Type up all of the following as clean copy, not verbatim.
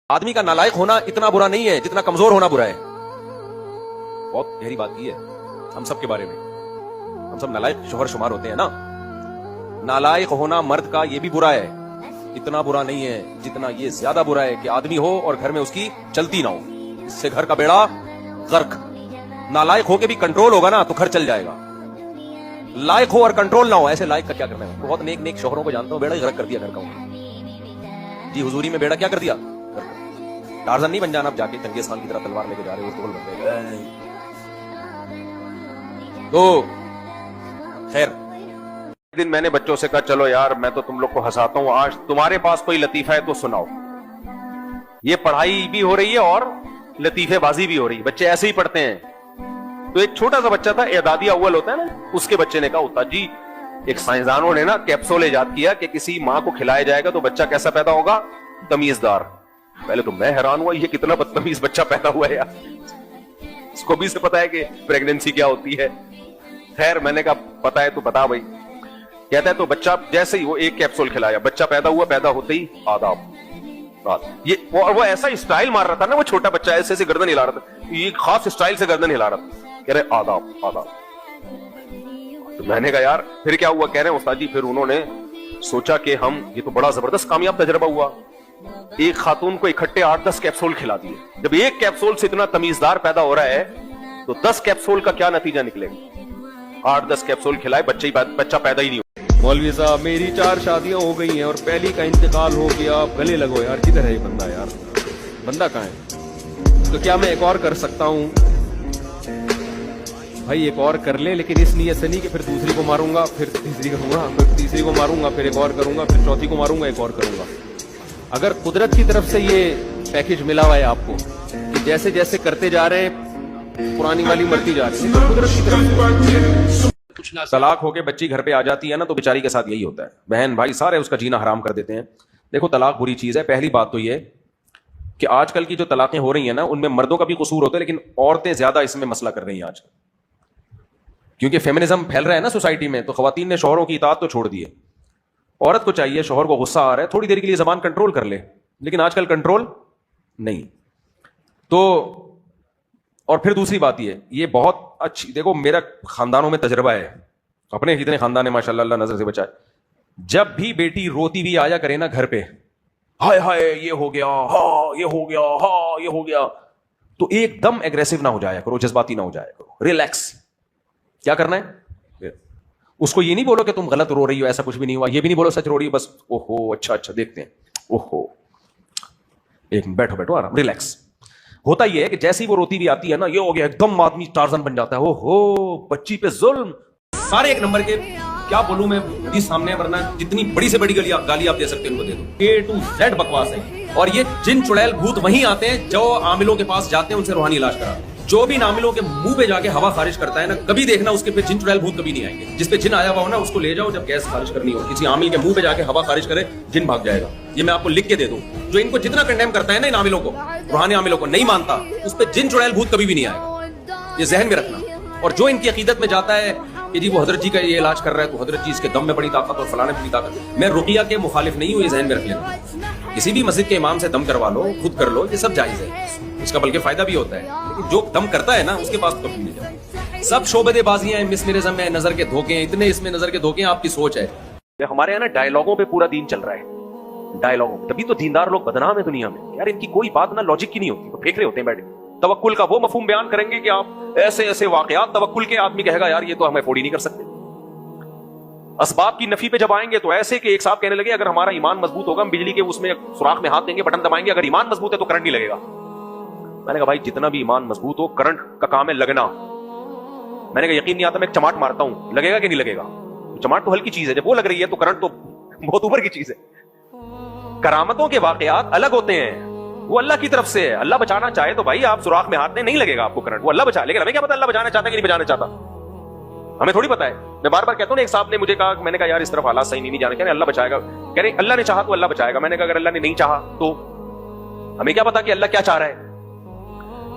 आदमी का नालायक होना इतना बुरा नहीं है जितना कमजोर होना बुरा है। बहुत गहरी बात ये है हम सब के बारे में। हम सब नालायक शोहर शुमार होते हैं ना। नालायक होना मर्द का ये भी बुरा है, इतना बुरा नहीं है जितना ये ज्यादा बुरा है कि आदमी हो और घर में उसकी चलती ना हो, इससे घर का बेड़ा गर्क। नालायक हो के भी कंट्रोल होगा ना तो घर चल जाएगा। लायक हो और कंट्रोल ना हो, ऐसे लायक का क्या करना है। बहुत नेक नेक शोहरों को जानता हूं, बेड़ा ही गर्क कर दिया घर का। जी हुजूरी में बेड़ा क्या कर दिया। टार्जन नहीं बन जाना, अब जाके चंगेज खान की तरह तलवार लेके जा रहे हो तो बन जाएगा। तो खैर दिन मैंने बच्चों से कहा चलो यार मैं तो तुम लोग को हंसाता हूं, आज तुम्हारे पास कोई लतीफा है तो सुनाओ। ये पढ़ाई भी हो रही है और लतीफेबाजी भी हो रही है, बच्चे ऐसे ही पढ़ते हैं। तो एक छोटा सा बच्चा था, एदादी अव्वल होता है ना, उसके बच्चे ने कहा उस्ताद जी एक साइंसदानों ने ना कैप्सूल इजाद किया कि किसी मां को खिलाया जाएगा तो बच्चा कैसा पैदा होगा, तमीजदार। पहले तो मैं हैरान हुआ, ये कितना बदतमीज बच्चा पैदा हुआ है यार, इसको भी से पता है कि प्रेगनेंसी क्या होती है। खैर मैंने कहा पता है तो बता भाई। कहता है तो बच्चा जैसे ही वो एक कैप्सूल खिलाया, बच्चा पैदा हुआ, पैदा होते ही आदाब ये वो ऐसा स्टाइल मार रहा था ना, वो छोटा बच्चा ऐसे ऐसे गर्दन हिला रहा था, ये खास स्टाइल से गर्दन हिला रहा था, कह रहे आदाब आदाब। तो मैंने कहा यार फिर क्या हुआ। कह रहे हैं उस्ताद जी फिर उन्होंने सोचा कि हम, ये तो बड़ा जबरदस्त कामयाब तजर्बा हुआ, एक खातून को इकट्ठे 8-10 कैप्सूल खिला दिए। जब एक कैप्सूल से इतना तमीजदार पैदा हो रहा है तो 10 कैप्सूल का क्या नतीजा निकलेगा। 8-10 कैप्सूल खिलाए, बच्चा पैदा ही नहीं हुआ। मौलवी साहब मेरी 4 शादियां हो गई हैं और पहली का इंतकाल हो गया, आप गले लगो यार। किधर है ये बंदा यार, बंदा कहाँ है। तो क्या मैं एक और कर सकता हूँ भाई, एक और कर ले, लेकिन इस नीयत से नहीं कि फिर दूसरी को मारूंगा, फिर तीसरी करूंगा, फिर तीसरी को मारूंगा, फिर एक और करूंगा, फिर चौथी को मारूंगा, एक और करूंगा। अगर कुदरत की तरफ से ये पैकेज मिला हुआ है आपको कि जैसे जैसे करते जा रहे पुरानी वाली मरती जा रही है, तो कुदरत की तरफ तलाक होके बच्ची घर पे आ जाती है ना तो बेचारी के साथ यही होता है, बहन भाई सारे उसका जीना हराम कर देते हैं। देखो तलाक बुरी चीज है। पहली बात तो ये कि आजकल की जो तलाकें हो रही हैं ना उनमें मर्दों का भी कसूर होता है, लेकिन औरतें ज्यादा इसमें मसला कर रही हैं आजकल, क्योंकि फेमिनिज्म फैल रहा है ना सोसाइटी में। तो खवातीन ने शौहरों की इताअत तो छोड़ दी है। औरत को चाहिए शौहर को गुस्सा आ रहा है थोड़ी देर के लिए जबान कंट्रोल कर ले, लेकिन आजकल कंट्रोल नहीं। तो और फिर दूसरी बात ये बहुत अच्छी, देखो मेरा खानदानों में तजर्बा है, अपने जितने खानदान है माशाल्लाह, अल्लाह नजर से बचाए। जब भी बेटी रोती भी आया करे ना घर पे, हाय हाय ये हो गया, हाँ ये हो गया, हाँ ये हो गया, तो एकदम एग्रेसिव ना हो जाया करो, जज्बाती ना हो जाया करो, रिलैक्स। क्या करना है, उसको ये नहीं बोलो कि तुम गलत रो रही हो, ऐसा कुछ भी नहीं हुआ, ये भी नहीं बोलो सच रो रही हो, बस ओहो अच्छा अच्छा देखते हैं, ओहो एक बैठो बैठो आराम, रिलैक्स। होता ये है कि जैसे ही वो रोती भी आती है ना, ये हो गया एकदम आदमी टार्जन बन जाता है, ओहो बच्ची पे जुल्म। सारे एक नंबर के, क्या बोलूं मैं, बुद्धि सामने, वरना जितनी बड़ी से बड़ी गाली आप दे सकते हैं उनको दे दो। A to Z बकवास है। और ये जिन चुड़ैल भूत वहीं आते हैं जो आमिलों के पास जाते हैं उनसे रूहानी इलाज करा। जो भी नामिलों के मुंह पे जाके हवा खारिज करता है ना, कभी देखना उसके पे जिन चुड़ैल भूत कभी नहीं आएंगे। जिस पे जिन आया हुआ हो ना उसको ले जाओ, जब गैस खारिज करनी हो, किसी आमिल के मुंह पे जाके हवा खारिज करे, जिन भाग जाएगा। ये मैं आपको लिख के दे दूं। जो इनको जितना कंडेम करता है ना इन आमिलों को, रूहानी आमिलों को, नहीं मानता, उस पे जिन चुड़ैल भूत कभी भी नहीं आएगा, ये जहन में रखना। और जो इनकी अकीदत में जाता है कि जी वो हजरत जी का ये इलाज कर रहा है तो हजरत जी इसके दम में बड़ी ताकत और फलाने में बड़ी ताकत। मैं रुकिया के मुखालिफ नहीं हूं, ये जहन में रख लेना। किसी भी मस्जिद के इमाम से दम करवा लो, खुद कर लो, ये सब जायज है, इसका बल्कि फायदा भी होता है। लेकिन जो दम करता है ना उसके पास कभी नहीं जाओ। सब शोबदेबाजियां हैं, मिसमिरिज्म है, नजर के धोखे हैं, इतने इसमें नजर के धोखे हैं, आपकी सोच है। हमारे यहाँ ना डायलॉगों पे पूरा दीन चल रहा है, डायलॉगों, तभी तो दीनदार लोग बदनाम है दुनिया में यार। इनकी कोई बात ना लॉजिक की नहीं होती, तो फेंक रहे होते हैं बैठे। तवक्कुल का वो मफहूम बयान करेंगे कि आप ऐसे ऐसे वाकयात, तवक्कुल के आदमी कहेगा यार ये तो हम अफोर्ड ही नहीं कर सकते। असबाब की नफी पे जब आएंगे तो ऐसे कि एक साहब कहने लगे अगर हमारा ईमान मजबूत होगा हम बिजली के उसमें सुराख में हाथ देंगे, बटन दबाएंगे, अगर ईमान मजबूत है तो करंट नहीं लगेगा। मैंने कहा भाई जितना भी ईमान मजबूत हो, करंट का काम है लगना। मैंने कहा यकीन नहीं आता, मैं चमाट मारता हूं, लगेगा कि नहीं लगेगा। चमाट तो हल्की चीज है, जब वो लग रही है तो करंट तो बहुत ऊपर की चीज है। करामतों के वाकयात अलग होते हैं, वो अल्लाह की तरफ से है। अल्लाह बचाना चाहे तो भाई आप सुराख में हाथ दें, नहीं लगेगा आपको करंट, वो अल्लाह बचा। लेकिन हमें क्या पता अल्लाह बचाना चाहता है कि नहीं बचाना चाहता, हमें थोड़ी पता है। मैं बार बार कहता हूं, एक साहब ने मुझे कहा, मैंने कहा यार इस तरफ हालात सही नहीं जाने, कह रहे अल्लाह बचाएगा, कह रहे अल्लाह ने चाहा तो अल्लाह बचाएगा। मैंने कहा अगर अल्लाह ने नहीं चाहा तो हमें क्या पता कि अल्लाह क्या चाह रहा है।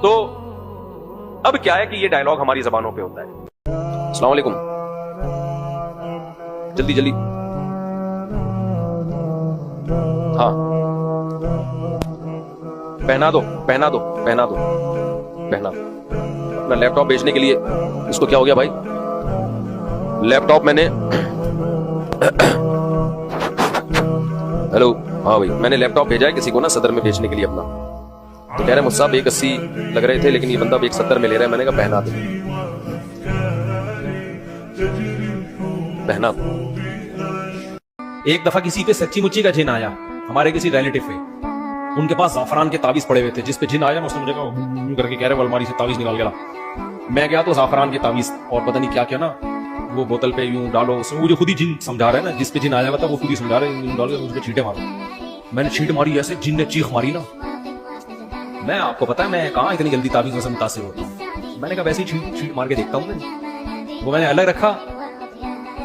तो अब क्या है कि ये डायलॉग हमारी जबानों पे होता है। अस्सलाम वालेकुम, जल्दी जल्दी, हाँ पहना दो पहना दो पहना दो पहना दो। अपना लैपटॉप बेचने के लिए, इसको क्या हो गया भाई, लैपटॉप मैंने हेलो, हाँ भाई, मैंने लैपटॉप भेजा है किसी को ना सदर में बेचने के लिए अपना, तो कह रहे मुझसे 180 लग रहे थे, लेकिन ये बंदा 170 में ले रहा है। मैंने कहा पहना दो पहना दो। एक दफा किसी पे सच्ची मुच्ची का जिन आया, हमारे किसी रिलेटिव पे, उनके पास जाफरान के ताबीज पड़े हुए थे, जिस पे जिन आया ना उसने मुझे कहा करके कह रहे वो अलमारी से ताबीज निकाल के ला। मैं गया तो जाफरान के ताबीज और पता नहीं क्या क्या ना, वो बोतल पे यूं डालो, उसमें मुझे खुद ही जिन समझा रहा है ना, जिस पे जिन आया हुआ था वो खुद ही समझा रहे हैं, यूं डालो उसपे छींटे मारो। मैंने छींट मारी ऐसे, जिन ने चीख मारी ना। मैं, आपको पता है मैं कहाँ इतनी जल्दी ताबीजों से मुतासिर होता हूँ। मैंने कहा वैसे ही छींट मार के देखता हूँ। वो मैंने अलग रखा,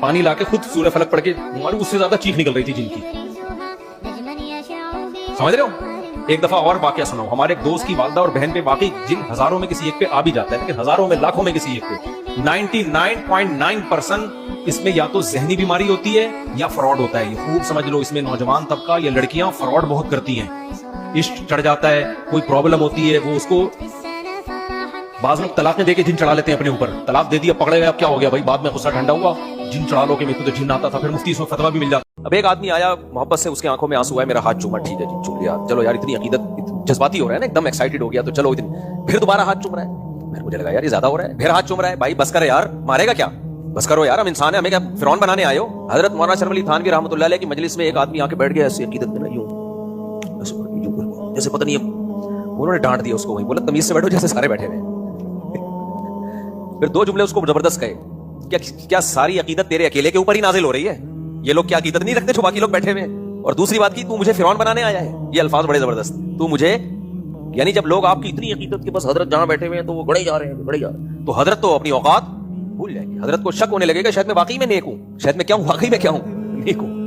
पानी लाके खुद सूरह फलक पढ़ के मारू, उससे ज्यादा चीख निकल रही थी जिनकी, समझ रहे हो। एक दफा और वाकया सुनाओ, हमारे एक दोस्त की वालदा और बहन पे वाकई जिन हजारों में किसी एक पे आ भी जाता है, लेकिन हजारों में लाखों में किसी एक पे 99.9% इसमें या तो जहनी बीमारी होती है या फ्रॉड होता है। ये खूब समझ लो, इसमें नौजवान तबका या लड़कियां फ्रॉड बहुत करती हैं। इश्क चढ़ जाता है, कोई प्रॉब्लम होती है, वो उसको बाज लोग तलाकें देके जिन चढ़ा लेते हैं अपने ऊपर। तलाक दे दिया, पकड़े गए, अब क्या हो गया भाई, बाद में गुस्सा ठंडा हुआ, जिन चढ़ा लो कि मेरे को तो जिन आता था, फिर मुफ्ती इसमें फतवा भी मिल जाता। अब एक आदमी आया मोहब्बत से, उसकी आंखों में आंसू है, मेरा हाथ चूमा, ठीक है जी चूम लिया, चलो यार, इतनी अकीदत, जज्बाती हो रहा है ना, एकदम एक्साइटेड हो गया, तो चलो इतनी, फिर दोबारा हाथ चूम रहा है। मुझे लगा यार ये ज्यादा हो रहा है, फिर हाथ चूम रहा है। भाई बस कर यार, मारेगा क्या, बस करो यार, हम इंसान है, हमें क्या फिरौन बनाने आए हो। हजरत मौलाना शरफ अली थानवी रहमतुल्लाह अलैह की मजलिस में एक आदमी आके बैठ गया, ऐसी अकीदत में ना, यूं जैसे पता नहीं, उन्होंने डांट दिया उसको, वही बोला तमीज से बैठो जैसे सारे बैठे रहे। फिर दो जुमले उसको जबरदस्त कहे, क्या सारी अकीदत तेरे अकेले के ऊपर ही नाजिल हो रही है, ये लोग क्या अकीदत नहीं रखते जो बाकी लोग बैठे हुए हैं। और दूसरी बात की, तू मुझे फिरौन बनाने आया है, ये अल्फाज बड़े जबरदस्त, तू मुझे, यानी जब लोग आपकी इतनी अकीदत के बस हजरत जहां बैठे हुए हैं तो वो गड़े जा रहे हैं, गड़े जा रहे हैं, तो हजरत तो अपनी औकात भूल जाएंगे। हजरत को शक होने लगेगा शायद मैं वाकई में नेक हूं, शायद मैं क्या हूं, वाकई में क्या हूं, नेक हूं।